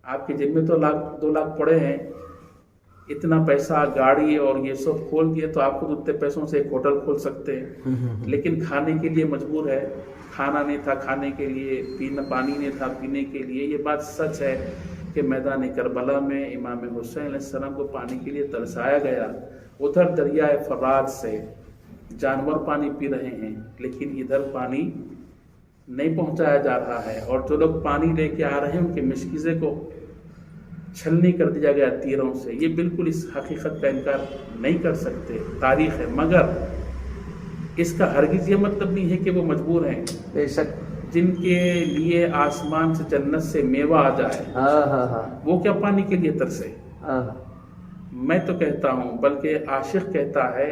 آپ کے جیب میں تو 2 لاکھ پڑے ہیں، اتنا پیسہ گاڑی اور یہ سب کھول دیے تو آپ خود اتنے پیسوں سے ایک ہوٹل کھول سکتے ہیں، لیکن کھانے کے لیے مجبور ہے۔ کھانا نہیں تھا کھانے کے لیے، پانی نہیں تھا پینے کے لیے۔ یہ بات سچ ہے کہ میدان کربلا میں امام حسین علیہ السلام کو پانی کے لیے ترسایا گیا۔ ادھر دریائے فرات سے جانور پانی پی رہے ہیں، لیکن ادھر پانی نہیں پہنچایا جا رہا ہے، اور جو لوگ پانی لے کے آ رہے ہیں ان کے مشکیزے کو چھلنی کر دیا گیا تیروں سے۔ یہ بالکل اس حقیقت کا انکار نہیں کر سکتے، تاریخ ہے، مگر اس کا ہرگز یہ مطلب نہیں ہے کہ وہ مجبور ہیں۔ بے شک۔ جن کے لیے آسمان سے جنت سے میوہ آ جائے، ہاں ہاں ہاں وہ کیا پانی کے لیے ترسے؟ ہاں میں تو کہتا ہوں، بلکہ عاشق کہتا ہے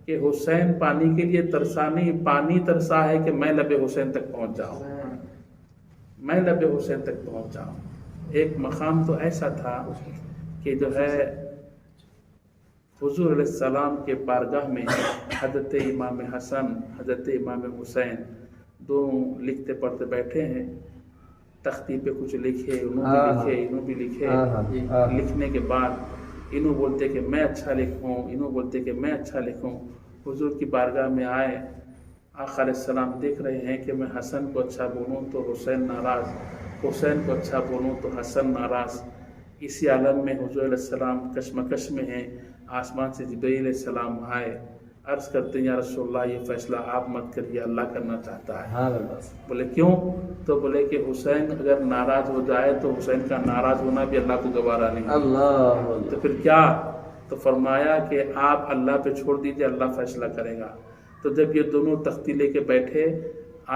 کہ حسین پانی کے لیے ترسا نہیں، پانی ترسا ہے کہ میں لب حسین تک پہنچ جاؤں، میں لب حسین تک پہنچ جاؤں۔ ایک مقام تو ایسا تھا کہ جو ہے حضور علیہ السلام کے بارگاہ میں حضرت امام حسن، حضرت امام حسین دونوں لکھتے پڑھتے بیٹھے ہیں، تختی پہ کچھ لکھے، انہوں بھی لکھے۔ لکھنے کے بعد انہوں بولتے کہ میں اچھا لکھوں، انہوں بولتے کہ میں اچھا لکھوں۔ حضور کی بارگاہ میں آئے، آقا علیہ السلام دیکھ رہے ہیں کہ میں حسن کو اچھا بولوں تو حسین ناراض، حسین کو اچھا بولوں تو حسن ناراض۔ اسی عالم میں حضور علیہ السلام کشمکش میں ہیں۔ آسمان سے جبرائیل علیہ السلام آئے، عرض کرتے ہیں یا رسول اللہ یہ فیصلہ آپ مت کریے، اللہ کرنا چاہتا ہے۔ بولے کیوں؟ تو بولے کہ حسین اگر ناراض ہو جائے تو حسین کا ناراض ہونا بھی اللہ کو گوارا نہیں، اللہ۔ تو پھر کیا؟ تو فرمایا کہ آپ اللہ پہ چھوڑ دیجئے، اللہ فیصلہ کرے گا۔ تو جب یہ دونوں تختی لے کے بیٹھے،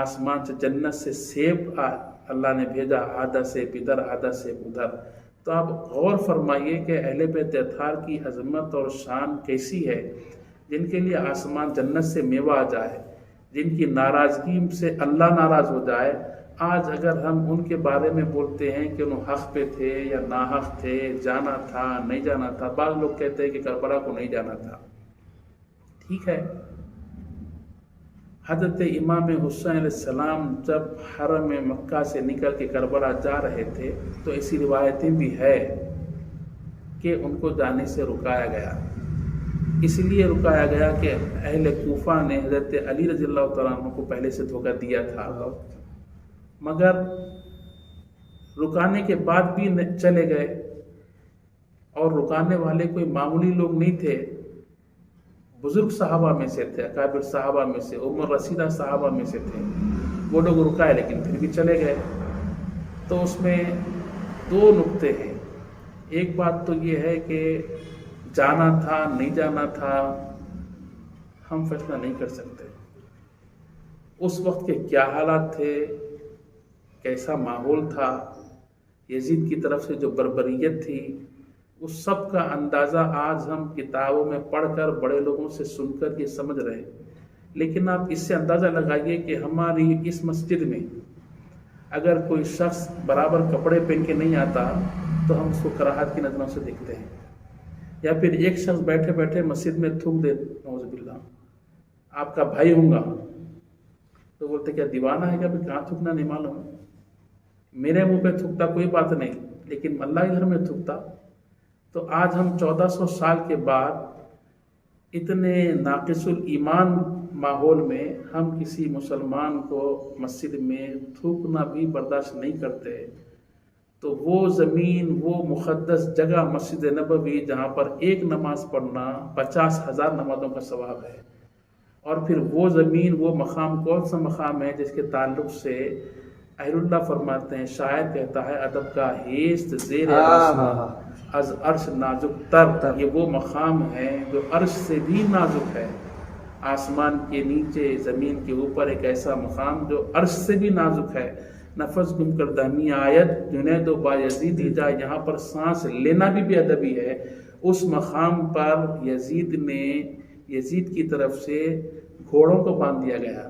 آسمان سے جنت سے سیب اللہ نے بھیجا، آدھا سیب ادھر آدھا سیب ادھر۔ تو آپ غور فرمائیے کہ اہل بیت اطہار کی عظمت اور شان کیسی ہے، جن کے لیے آسمان جنت سے میوہ آ جائے، جن کی ناراضگی سے اللہ ناراض ہو جائے۔ آج اگر ہم ان کے بارے میں بولتے ہیں کہ انہوں حق پہ تھے یا ناحق تھے، جانا تھا نہیں جانا تھا، بعض لوگ کہتے ہیں کہ کربلا کو نہیں جانا تھا، ٹھیک ہے، حضرت امام حسین علیہ السلام جب حرم مکہ سے نکل کے کربلا جا رہے تھے تو ایسی روایتیں بھی ہے کہ ان کو جانے سے رکایا گیا. اس لیے رکایا گیا کہ اہل کوفہ نے حضرت علی رضی اللہ تعالیٰ عنہ کو پہلے سے دھوکہ دیا تھا، مگر رکانے کے بعد بھی چلے گئے. اور رکانے والے کوئی معمولی لوگ نہیں تھے، بزرگ صحابہ میں سے تھے، اکابر صحابہ میں سے، عمر رسیدہ صحابہ میں سے تھے. وہ لوگ رکائے لیکن پھر بھی چلے گئے. تو اس میں دو نقطے ہیں. ایک بات تو یہ ہے کہ جانا تھا نہیں جانا تھا ہم فیصلہ نہیں کر سکتے. اس وقت کے کیا حالات تھے، کیسا ماحول تھا، یزید کی طرف سے جو بربریت تھی، اس سب کا اندازہ آج ہم کتابوں میں پڑھ کر بڑے لوگوں سے سن کر یہ سمجھ رہے ہیں. لیکن آپ اس سے اندازہ لگائیے کہ ہماری اس مسجد میں اگر کوئی شخص برابر کپڑے پہن کے نہیں آتا تو ہم اس کو کراہت کی نظروں سے دیکھتے ہیں. یا پھر ایک شخص بیٹھے بیٹھے مسجد میں تھوک دے، نعوذ باللہ، آپ کا بھائی ہوں گا تو بولتے کیا دیوانہ ہے کیا، کہاں تھوکنا نہیں معلوم. میرے منہ پہ تھوکتا کوئی بات نہیں، لیکن اللہ کے گھر میں تھوکتا. تو آج ہم 1400 سال کے بعد اتنے ناقص الایمان ماحول میں ہم کسی مسلمان کو مسجد میں تھوکنا بھی برداشت نہیں کرتے. تو وہ زمین، وہ مقدس جگہ مسجد نبوی جہاں پر ایک نماز پڑھنا 50,000 نمازوں کا ثواب ہے، اور پھر وہ زمین، وہ مقام کون سا مقام ہے جس کے تعلق سے اہل اللہ فرماتے ہیں، شاعر کہتا ہے ادب کا ہیست زیر از عرش نازک تر. یہ وہ مقام ہے جو عرش سے بھی نازک ہے. آسمان کے نیچے، زمین کے اوپر ایک ایسا مقام جو عرش سے بھی نازک ہے. نفس گم کر دہمی آیت جنید و بایزید ہی جائے، یہاں پر سانس لینا بھی بے ادبی ہے. اس مقام پر یزید کی طرف سے گھوڑوں کو باندھ دیا گیا.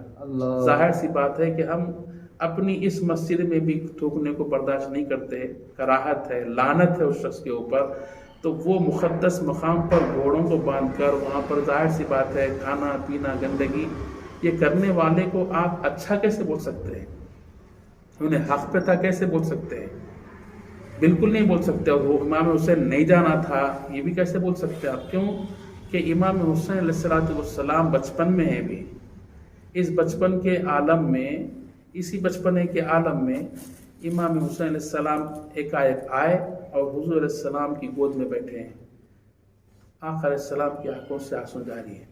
ظاہر سی بات ہے کہ ہم اپنی اس مسجد میں بھی تھوکنے کو برداشت نہیں کرتے. کراہت ہے، لعنت ہے اس شخص کے اوپر. تو وہ مقدس مقام پر گھوڑوں کو باندھ کر وہاں پر ظاہر سی بات ہے کھانا پینا، گندگی، یہ کرنے والے کو آپ اچھا کیسے بول سکتے ہیں؟ انہیں حق پہ تھا کیسے بول سکتے ہیں؟ بالکل نہیں بول سکتے. اور وہ امام حسین نہیں جانا تھا یہ بھی کیسے بول سکتے آپ؟ کیوں کہ امام حسین علیہ السلام بچپن میں ہیں بھی. اس بچپن کے عالم میں، اسی بچپنے کے عالم میں امام حسین علیہ السلام ایک آئے اور حضور علیہ السلام کی گود میں بیٹھے ہیں. آقا علیہ السلام کی آنکھوں سے آنسو جاری ہیں،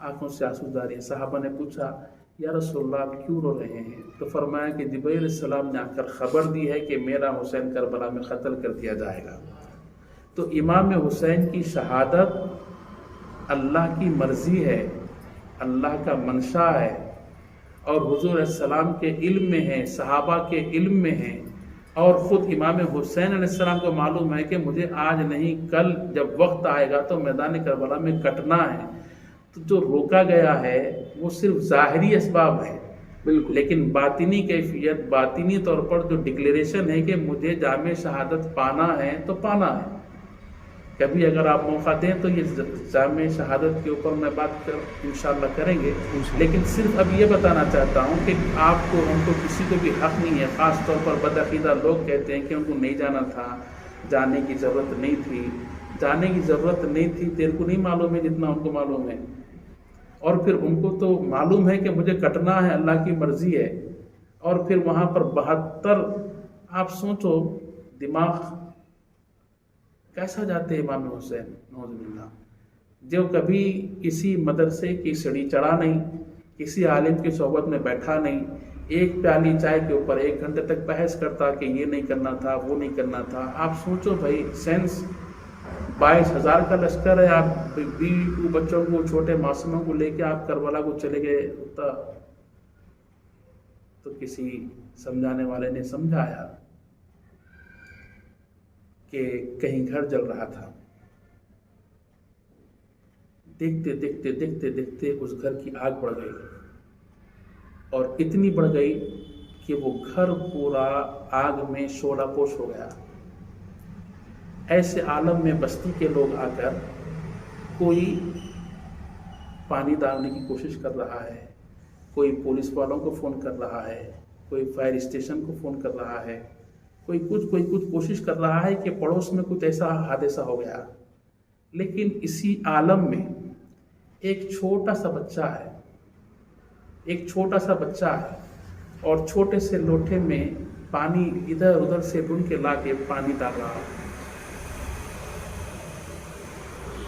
آنکھوں سے آنسو جاری ہیں. صحابہ نے پوچھا یا رسول اللہ آپ کیوں رو رہے ہیں؟ تو فرمایا کہ جبرائیل علیہ السلام نے آ کر خبر دی ہے کہ میرا حسین کربلا میں قتل کر دیا جائے گا. تو امام حسین کی شہادت اللہ کی مرضی ہے، اللہ کا منشا ہے، اور حضور علیہ السلام کے علم میں ہے، صحابہ کے علم میں ہے، اور خود امام حسین علیہ السلام کو معلوم ہے کہ مجھے آج نہیں کل جب وقت آئے گا تو میدان کربلا میں کٹنا ہے. تو جو روکا گیا ہے وہ صرف ظاہری اسباب ہے، بالکل، لیکن باطنی کیفیت، باطنی طور پر جو ڈکلیریشن ہے کہ مجھے جامع شہادت پانا ہے تو پانا ہے. کبھی اگر آپ موقع دیں تو یہ جامع شہادت کے اوپر میں بات انشاءاللہ کریں گے. لیکن صرف اب یہ بتانا چاہتا ہوں کہ آپ کو، ہم کو، کسی کو بھی حق نہیں ہے، خاص طور پر بدعقیدہ لوگ کہتے ہیں کہ ان کو نہیں جانا تھا، جانے کی ضرورت نہیں تھی. جانے کی ضرورت نہیں تھی تیرے کو نہیں معلوم ہے جتنا ان کو معلوم ہے. اور پھر ان کو تو معلوم ہے کہ مجھے کٹنا ہے، اللہ کی مرضی ہے. اور پھر وہاں پر 72، آپ سوچو دماغ کیسا جاتے امام حسین نعوذ باللہ، جو کبھی کسی مدرسے کی سڑی چڑھا نہیں، کسی عالم کی صحبت میں بیٹھا نہیں، ایک پیالی چائے کے اوپر 1 گھنٹے تک بحث کرتا کہ یہ نہیں کرنا تھا، وہ نہیں کرنا تھا. آپ سوچو بھائی، سینس 22,000 کا لشکر ہے، آپ بیوی بچوں کو، چھوٹے معصوموں کو لے کے آپ کربلا کو چلے گئے. تو کسی سمجھانے والے نے سمجھایا کہ کہیں گھر جل رہا تھا. دیکھتے دیکھتے دیکھتے دیکھتے اس گھر کی آگ بڑھ گئی، اور اتنی بڑھ گئی کہ وہ گھر پورا آگ میں شعلہ پوش ہو گیا. ایسے عالم میں بستی کے لوگ آ کر کوئی پانی ڈالنے کی کوشش کر رہا ہے، کوئی پولیس والوں کو فون کر رہا ہے، کوئی فائر اسٹیشن کو فون کر رہا ہے، کوئی کچھ کوشش کر رہا ہے کہ پڑوس میں کچھ ایسا حادثہ ہو گیا. لیکن اسی عالم میں ایک چھوٹا سا بچہ ہے اور چھوٹے سے لوٹے میں پانی ادھر ادھر سے ڈھونڈ کے لا کے پانی ڈال رہا.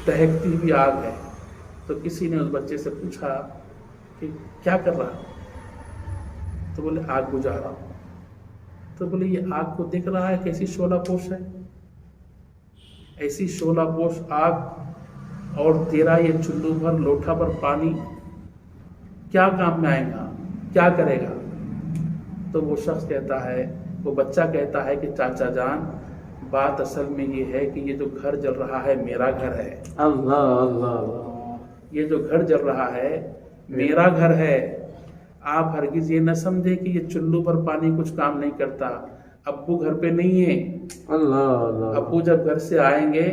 دہکتی ہوئی آگ ہے. تو کسی نے اس بچے سے پوچھا کہ کیا کر رہا؟ تو بولے آگ بجھا رہا ہوں. تو بولے یہ آگ کو دیکھ رہا ہے کیسی شعلہ پوش ہے، ایسی شعلہ پوش آگ اور تیرا یہ چلو بھر لوٹا بھر پانی کیا کام میں آئے گا، کیا کرے گا؟ تو وہ شخص کہتا ہے، وہ بچہ کہتا ہے کہ چاچا جان بات اصل میں یہ ہے کہ یہ جو گھر جل رہا ہے میرا گھر ہے. اللہ اللہ. یہ جو گھر جل رہا ہے میرا گھر ہے. آپ ہرگز یہ نہ سمجھے کہ یہ چلو پر پانی کچھ کام نہیں کرتا. ابو گھر پہ نہیں ہے. اللہ اللہ. ابو جب گھر سے آئیں گے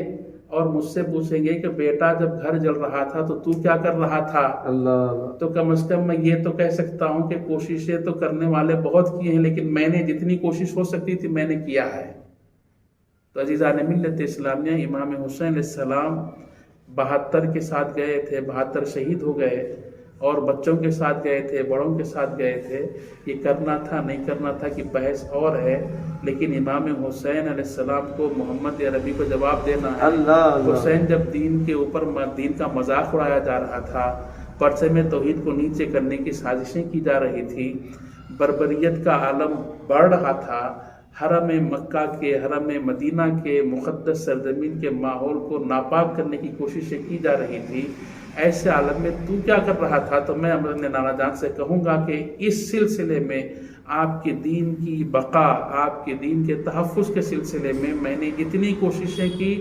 اور مجھ سے پوچھیں گے کہ بیٹا جب گھر جل رہا تھا تو کیا کر رہا تھا؟ اللہ اللہ. تو کم از کم میں یہ تو کہہ سکتا ہوں کہ کوششیں تو کرنے والے بہت کیے ہیں، لیکن میں نے جتنی کوشش ہو سکتی تھی میں نے کیا ہے. تو عزیزان ملت اسلامیہ، امام حسین علیہ السلام 72 کے ساتھ گئے تھے، 72 شہید ہو گئے، اور بچوں کے ساتھ گئے تھے، بڑوں کے ساتھ گئے تھے. یہ کرنا تھا نہیں کرنا تھا کہ بحث اور ہے، لیکن امام حسین علیہ السلام کو محمد عربی کو جواب دینا ہے. اللہ اللہ. حسین جب دین کے اوپر دین کا مذاق اڑایا جا رہا تھا، پرچے میں توحید کو نیچے کرنے کی سازشیں کی جا رہی تھی، بربریت کا عالم بڑھ رہا تھا، حرم مکہ کے، حرم مدینہ کے مقدس سرزمین کے ماحول کو ناپاک کرنے کی کوششیں کی جا رہی تھی، ایسے عالم میں تو کیا کر رہا تھا؟ تو میں امرن نانا جان سے کہوں گا کہ اس سلسلے میں آپ کے دین کی بقا، آپ کے دین کے تحفظ کے سلسلے میں نے اتنی کوششیں کی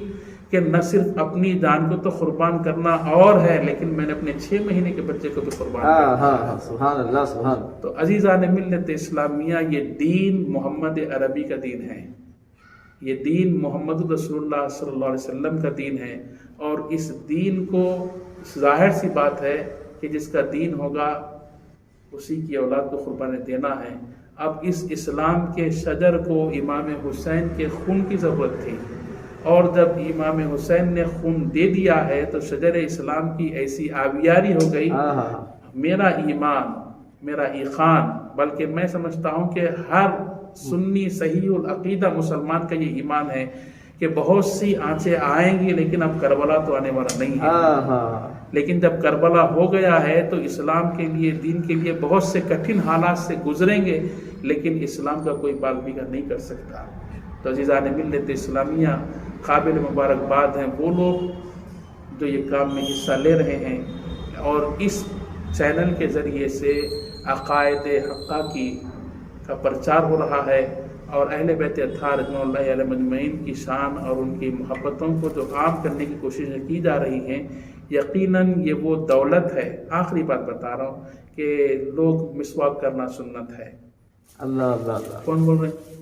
کہ نہ صرف اپنی جان کو تو قربان کرنا اور ہے، لیکن میں نے اپنے 6 مہینے کے بچے کو بھی قربان کیا. ہاں سبحان اللہ سبحان. تو عزیزان ملت اسلامیہ، یہ دین محمد عربی کا دین ہے، یہ دین محمد رسول اللہ صلی اللہ علیہ وسلم کا دین ہے. اور اس دین کو ظاہر سی بات ہے کہ جس کا دین ہوگا اسی کی اولاد کو قربانی دینا ہے. اب اس اسلام کے شجر کو امام حسین کے خون کی ضرورت تھی، اور جب امام حسین نے خون دے دیا ہے تو شجر اسلام کی ایسی آبیاری ہو گئی. میرا ایمان، میرا ایقان، بلکہ میں سمجھتا ہوں کہ ہر سنی صحیح العقیدہ مسلمان کا یہ ایمان ہے کہ بہت سی آنچیں آئیں گی، لیکن اب کربلا تو آنے والا نہیں ہے. لیکن جب کربلا ہو گیا ہے تو اسلام کے لیے، دین کے لیے بہت سے کٹھن حالات سے گزریں گے، لیکن اسلام کا کوئی بال بگا نہیں کر سکتا. تو عزیزان ملت اسلامیہ، قابل مبارکباد ہیں وہ لوگ جو یہ کام میں حصہ لے رہے ہیں، اور اس چینل کے ذریعے سے عقائد حقہ کا پرچار ہو رہا ہے، اور اہل بیت اطہار رضوان اللہ علیہ مجمعین کی شان اور ان کی محبتوں کو جو عام کرنے کی کوششیں کی جا رہی ہیں، یقیناً یہ وہ دولت ہے. آخری بات بتا رہا ہوں کہ لوگ مسواک کرنا سنت ہے. اللہ اللہ اللہ. کون بول رہے ہیں؟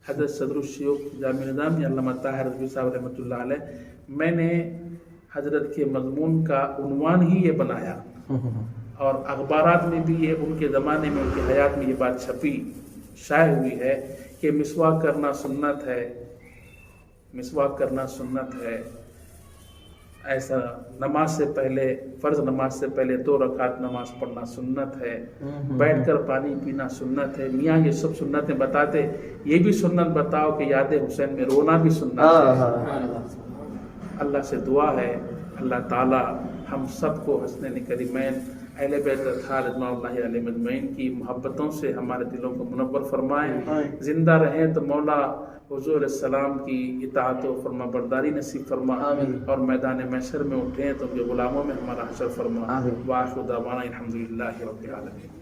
حضرت صدر الشیوخ جامع نظامی علامہ طاہر رضوی صاحب رحمۃ اللہ علیہ. میں نے حضرت کے مضمون کا عنوان ہی یہ بنایا، اور اخبارات میں بھی یہ ان کے زمانے میں، ان کی حیات میں یہ بات چھپی، شائع ہوئی ہے کہ مسواک کرنا سنت ہے، مسواک کرنا سنت ہے. ایسا نماز سے پہلے، فرض نماز سے پہلے 2 رکعت نماز پڑھنا سنت ہے، بیٹھ کر پانی پینا سنت ہے. میاں یہ سب سنتیں بتاتے، یہ بھی سنت بتاؤ کہ یاد حسین میں رونا بھی سنت ہے. اللہ سے دعا ہے اللہ تعالی ہم سب کو حسنین کریمین اہل بیت اطہار رضوان اللہ علیہ مجمعین کی محبتوں سے ہمارے دلوں کو منور فرمائیں. زندہ رہیں تو مولا حضور علیہ السلام کی اطاعت و فرما برداری نصیب فرما، اور میدان محشر میں اٹھیں تو ان کے غلاموں میں ہمارا حشر فرما. وآخر دعوانا الحمدللہ رب العالمین.